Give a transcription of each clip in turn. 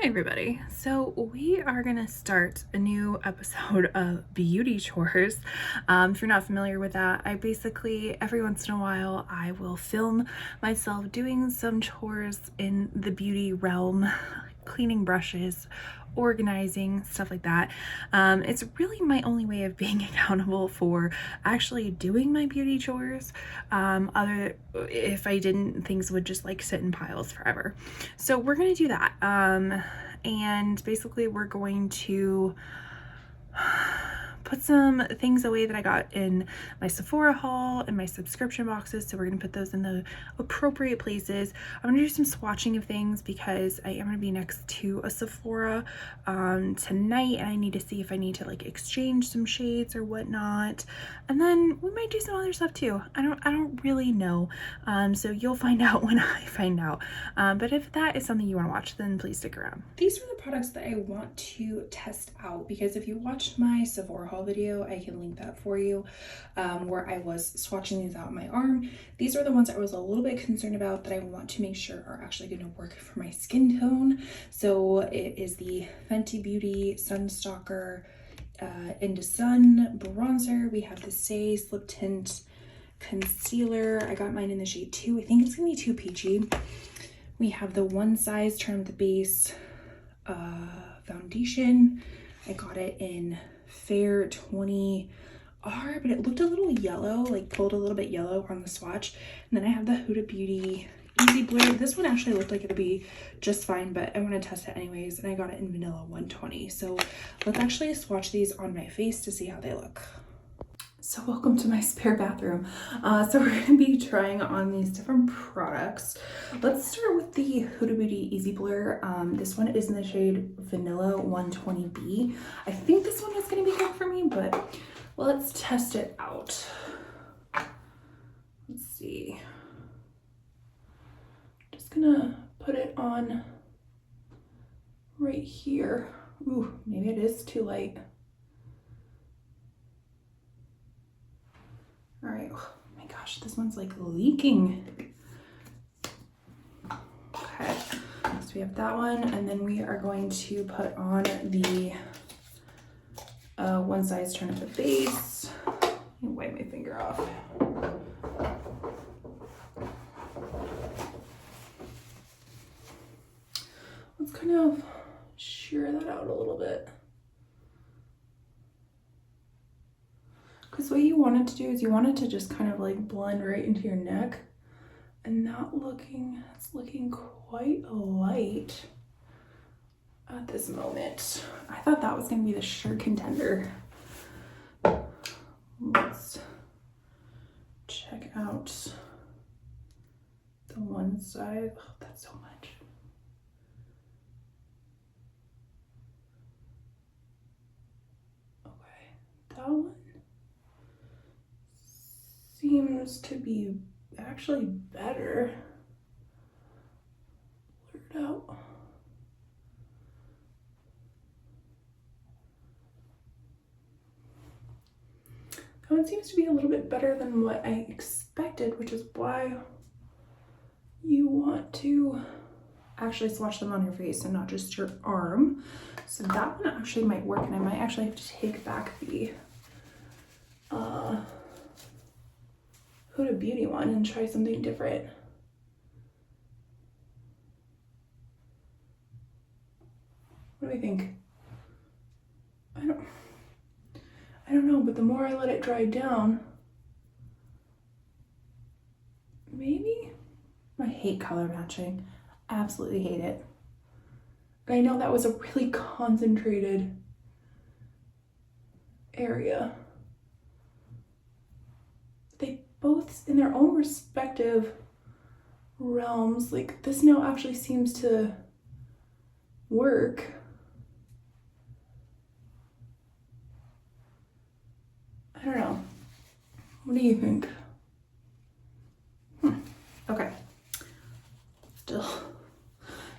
Hi everybody. So we are gonna start a new episode of Beauty Chores. If you're not familiar with that, I basically every once in a while I will film myself doing some chores in the beauty realm, cleaning brushes, organizing, stuff like that. It's really my only way of being accountable for actually doing my beauty chores. Other if I didn't, things would just like sit in piles forever. So we're gonna do that. And basically we're going to put some things away that I got in my Sephora haul and my subscription boxes. So we're gonna put those in the appropriate places. I'm gonna do some swatching of things because I am gonna be next to a Sephora tonight, and I need to see if I need to like exchange some shades or whatnot. And then we might do some other stuff too. I don't really know. So you'll find out when I find out. But if that is something you want to watch, then please stick around. These are the products that I want to test out, because if you watched my Sephora haul video, I can link that for you, where I was swatching these out on my arm. These are the ones I was a little bit concerned about that I want to make sure are actually going to work for my skin tone. So it is the Fenty Beauty Sunstalker Into Sun bronzer. We have the Say Slip Tint concealer. I got mine in the shade 2. I think it's gonna be too peachy. We have the One Size Turn Up the Base foundation. I got it in Fair 20R, but it looked a little yellow, like pulled a little bit yellow on the swatch. And then I have the Huda Beauty Easy Blur. This one actually looked like it'd be just fine, but I want to test it anyways, and I got it in Vanilla 120. So let's actually swatch these on my face to see how they look. So welcome to my spare bathroom. So we're going to be trying on these different products. Let's start with the Huda Beauty Easy Blur. This one is in the shade Vanilla 120B. I think this one is going to be good for me, but let's test it out. Let's see. Just gonna put it on right here. Ooh, maybe it is too light. All right, oh my gosh, this one's like leaking. Okay, so we have that one, and then we are going to put on the One Size Turn Up the Base. Let me wipe my finger off. Let's kind of shear that out a little bit. Because what you want it to do is you want it to just kind of like blend right into your neck, and it's looking quite light at this moment. I thought that was going to be the sure contender. Let's check out the one side. Oh, that's so much. Okay, that one seems to be actually better. Blurred out. That one seems to be a little bit better than what I expected, which is why you want to actually swatch them on your face and not just your arm. So that one actually might work, and I might actually have to take back the Huda Beauty one and try something different. What do I think? I don't know, but the more I let it dry down, maybe. I hate color matching. Absolutely hate it. I know that was a really concentrated area. They both, in their own respective realms, like this now actually seems to work. I don't know. What do you think? Okay.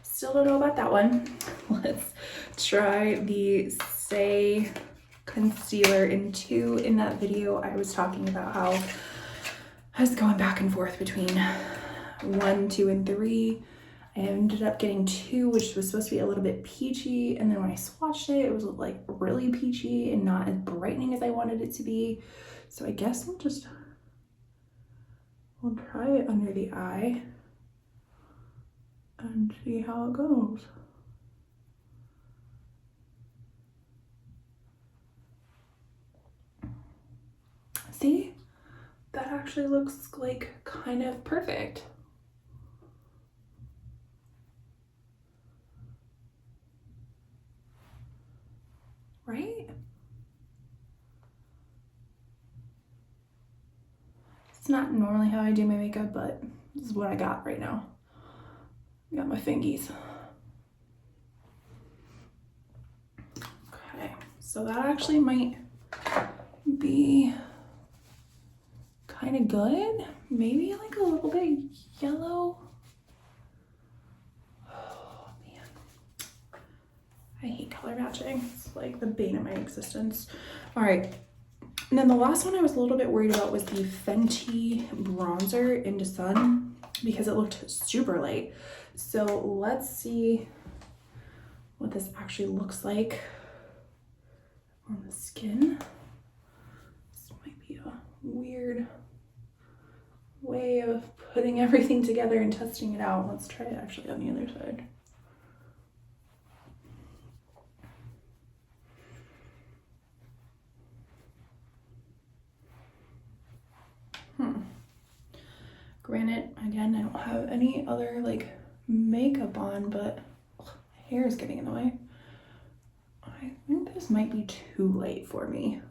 Still don't know about that one. Let's try the Say concealer in 2. In that video, I was talking about how I was going back and forth between 1, 2, and 3. I ended up getting 2, which was supposed to be a little bit peachy, and then when I swatched it, it was like really peachy and not as brightening as I wanted it to be. So I guess we'll try it under the eye and see how it goes. See? That actually looks like kind of perfect. Right? It's not normally how I do my makeup, but this is what I got right now. I got my fingies. Okay, so that actually might be kind of good. Maybe like a little bit yellow. Oh man, I hate color matching. It's like the bane of my existence. All right, and then the last one I was a little bit worried about was the Fenty bronzer Into Sun because it looked super light. So let's see what this actually looks like on the skin. This might be a weird way of putting everything together and testing it out. Let's try it actually on the other side. Granted, again, I don't have any other like makeup on, but my hair is getting in the way. I think this might be too light for me.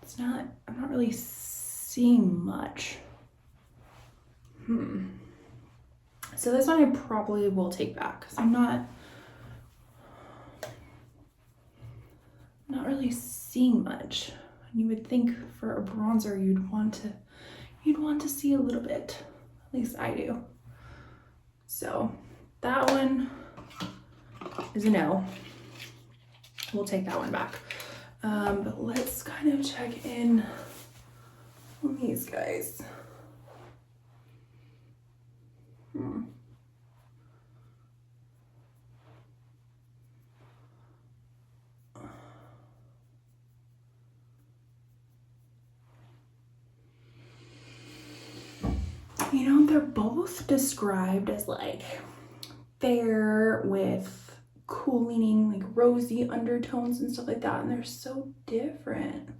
It's not, I'm not really seeing much. So this one I probably will take back because I'm not really seeing much. You would think for a bronzer you'd want to see a little bit. At least I do. So that one is a no. We'll take that one back. But let's kind of check in on these guys. You know, they're both described as like fair with cool leaning, like rosy undertones and stuff like that, and they're so different.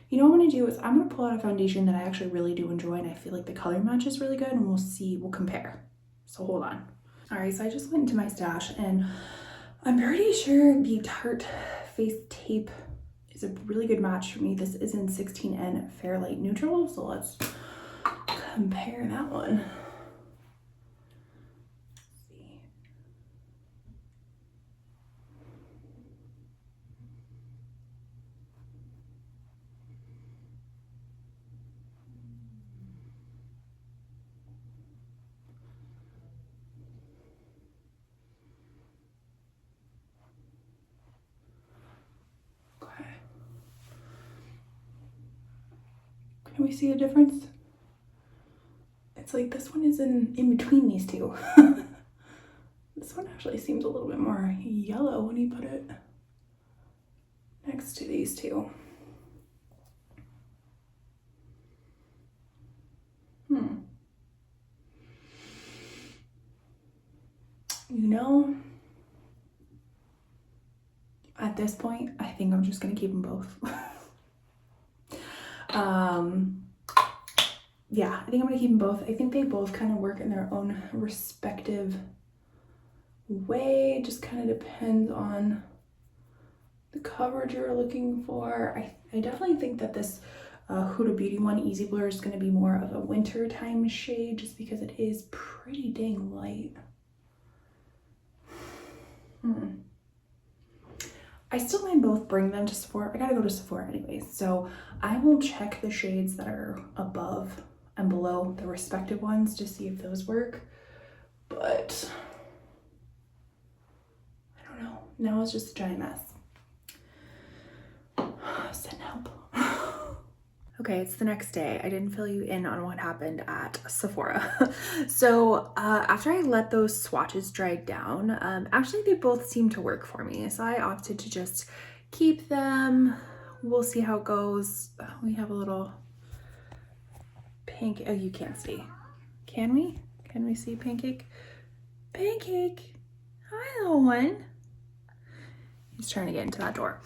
You know what I'm gonna do is I'm gonna pull out a foundation that I actually really do enjoy and I feel like the color match is really good, and we'll compare. So hold on. All right, so I just went into my stash and I'm pretty sure the Tarte Face Tape is a really good match for me. This is in 16N Fair Light Neutral, so let's compare that one. Let's see. Okay. Can we see a difference? It's like this one is in between these two. This one actually seems a little bit more yellow when you put it next to these two. You know, at this point, I think I'm just gonna keep them both. Yeah, I think I'm gonna keep them both. I think they both kind of work in their own respective way. It just kind of depends on the coverage you're looking for. I definitely think that this Huda Beauty one, Easy Blur, is gonna be more of a winter time shade just because it is pretty dang light. I still may both bring them to Sephora. I gotta go to Sephora anyways, so I will check the shades that are above and below the respective ones to see if those work. But I don't know. Now it's just a giant mess. Send help. Okay, it's the next day. I didn't fill you in on what happened at Sephora. So after I let those swatches dry down, actually they both seemed to work for me. So I opted to just keep them. We'll see how it goes. We have a little pink, oh, you can't see. Can we? Can we see Pancake? Pancake, hi little one. He's trying to get into that door.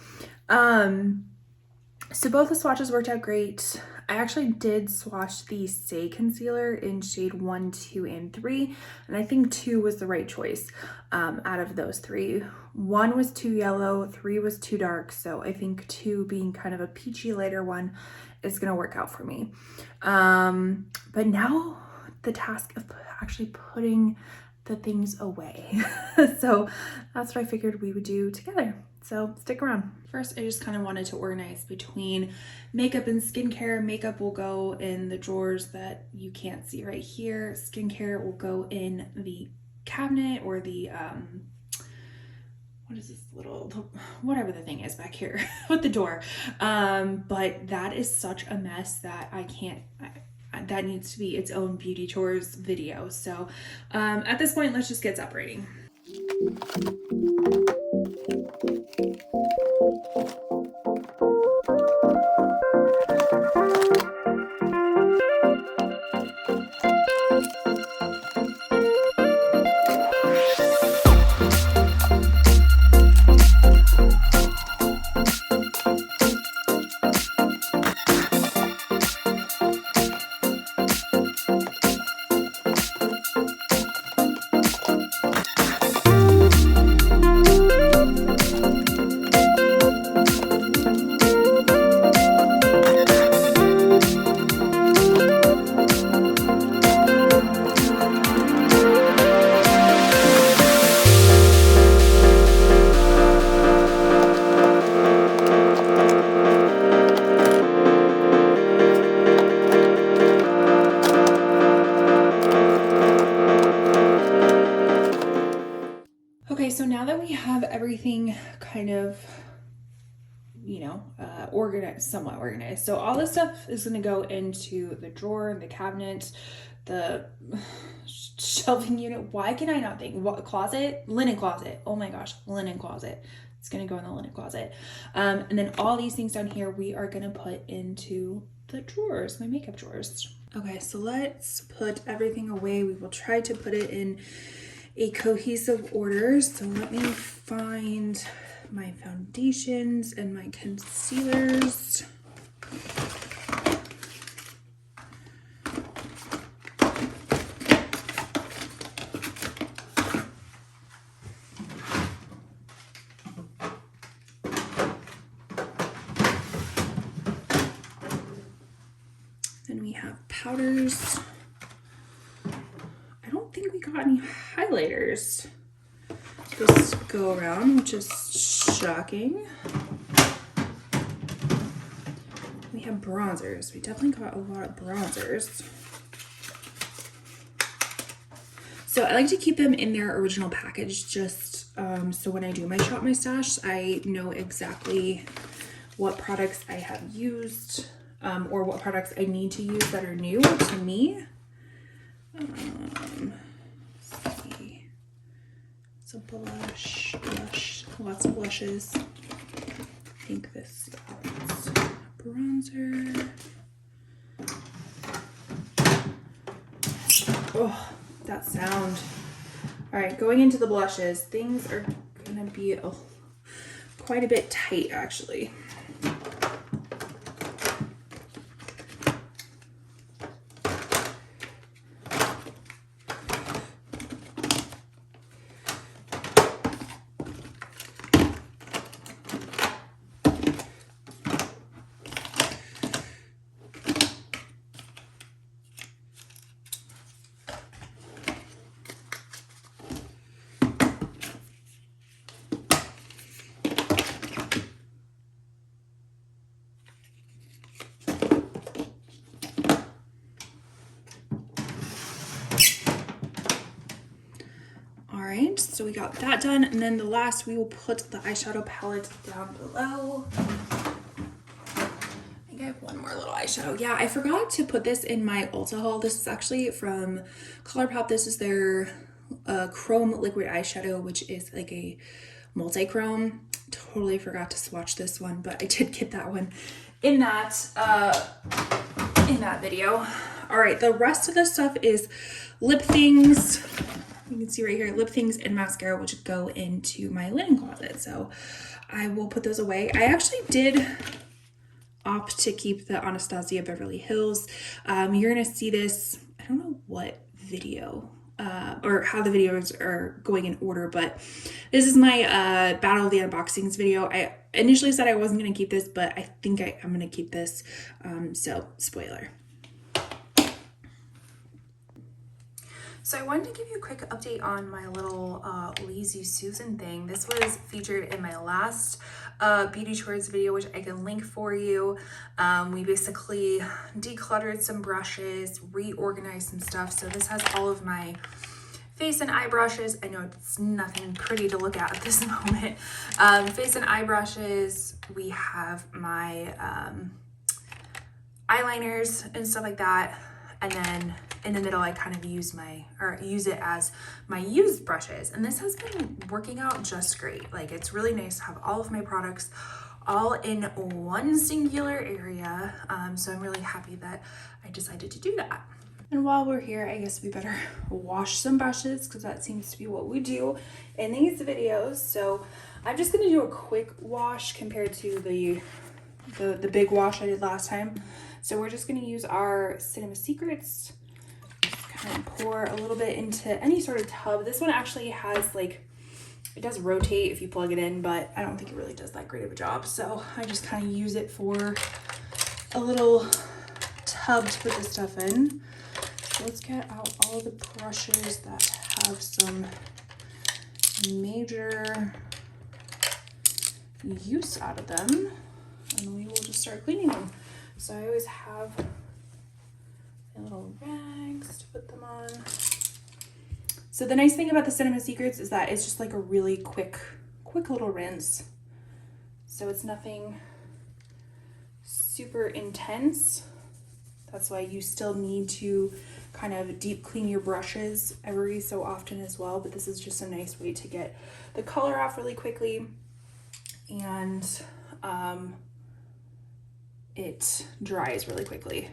So both the swatches worked out great. I actually did swatch the Say Concealer in shade 1, 2, and 3, and I think 2 was the right choice out of those 3. 1 was too yellow, 3 was too dark, so I think 2 being kind of a peachy lighter one is gonna work out for me. But now the task of actually putting the things away. So that's what I figured we would do together. So stick around. First, I just kind of wanted to organize between makeup and skincare. Makeup will go in the drawers that you can't see right here. Skincare will go in the cabinet or the, what is this little, whatever the thing is back here with the door. But that is such a mess that I can't, that needs to be its own beauty chores video. So at this point, let's just get separating. Okay, so now that we have everything kind of, you know, organized, somewhat organized. So all this stuff is going to go into the drawer, the cabinet, the shelving unit. Why can I not think? What, closet? Linen closet. Oh my gosh, linen closet. It's going to go in the linen closet. And then all these things down here, we are going to put into the drawers, my makeup drawers. Okay, so let's put everything away. We will try to put it in a cohesive order. So let me find my foundations and my concealers. Then we have powders. I don't think we got any highlighters this go around, which is shocking. We have bronzers. We definitely got a lot of bronzers. So I like to keep them in their original package just so when I do my shop my stash, I know exactly what products I have used or what products I need to use that are new to me. Let's see. It's a blush, lots of blushes. I think this is bronzer. Oh, that sound. All right, going into the blushes, things are gonna be quite a bit tight actually. Alright, so we got that done, and then the last we will put the eyeshadow palette down below. I think I have one more little eyeshadow. Yeah, I forgot to put this in my Ulta haul. This is actually from ColourPop. This is their chrome liquid eyeshadow, which is like a multi-chrome. Totally forgot to swatch this one, but I did get that one in that video. All right, the rest of the stuff is lip things. You can see right here, lip things and mascara, which go into my linen closet. So I will put those away. I actually did opt to keep the Anastasia Beverly Hills. You're gonna see this, I don't know what video or how the videos are going in order, but this is my Battle of the Unboxings video. I initially said I wasn't gonna keep this, but I think I'm gonna keep this, so spoiler. So I wanted to give you a quick update on my little Lazy Susan thing. This was featured in my last Beauty Chores video, which I can link for you. We basically decluttered some brushes, reorganized some stuff. So this has all of my face and eye brushes. I know it's nothing pretty to look at this moment. Face and eye brushes. We have my eyeliners and stuff like that. And then in the middle, I kind of use it as my used brushes. And this has been working out just great. Like, it's really nice to have all of my products all in one singular area. So I'm really happy that I decided to do that. And while we're here, I guess we better wash some brushes, because that seems to be what we do in these videos. So I'm just gonna do a quick wash compared to the big wash I did last time. So we're just gonna use our Cinema Secrets, kind of pour a little bit into any sort of tub. This one actually has, like, it does rotate if you plug it in, but I don't think it really does that great of a job. So I just kind of use it for a little tub to put this stuff in. So let's get out all the brushes that have some major use out of them, and we will just start cleaning them. So I always have my little rags to put them on. So the nice thing about the Cinema Secrets is that it's just like a really quick little rinse. So it's nothing super intense. That's why you still need to kind of deep clean your brushes every so often as well. But this is just a nice way to get the color off really quickly. And it dries really quickly.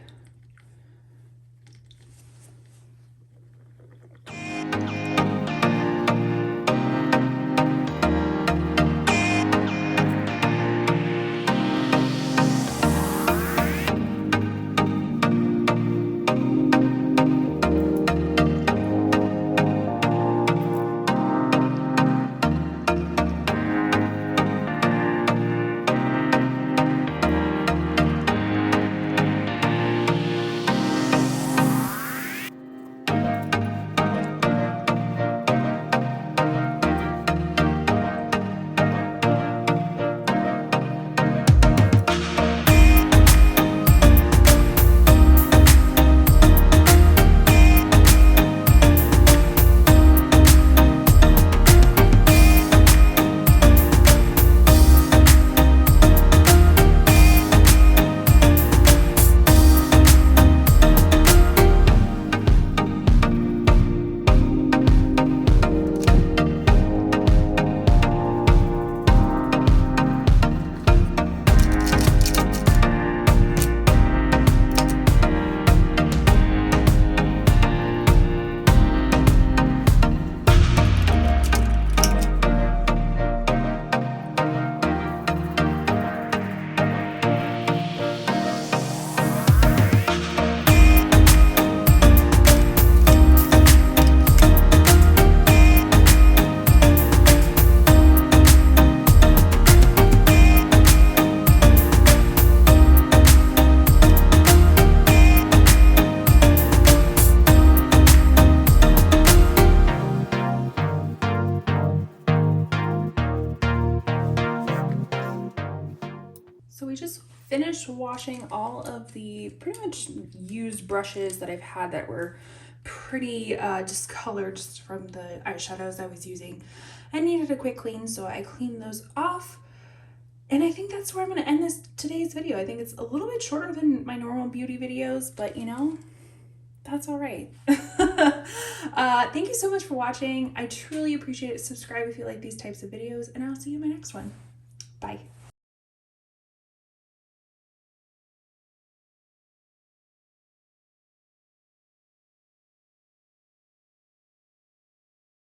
So we just finished washing all of the pretty much used brushes that I've had that were pretty discolored just from the eyeshadows I was using. I needed a quick clean, so I cleaned those off. And I think that's where I'm going to end today's video. I think it's a little bit shorter than my normal beauty videos, but you know, that's all right. Thank you so much for watching. I truly appreciate it. Subscribe if you like these types of videos, and I'll see you in my next one. Bye.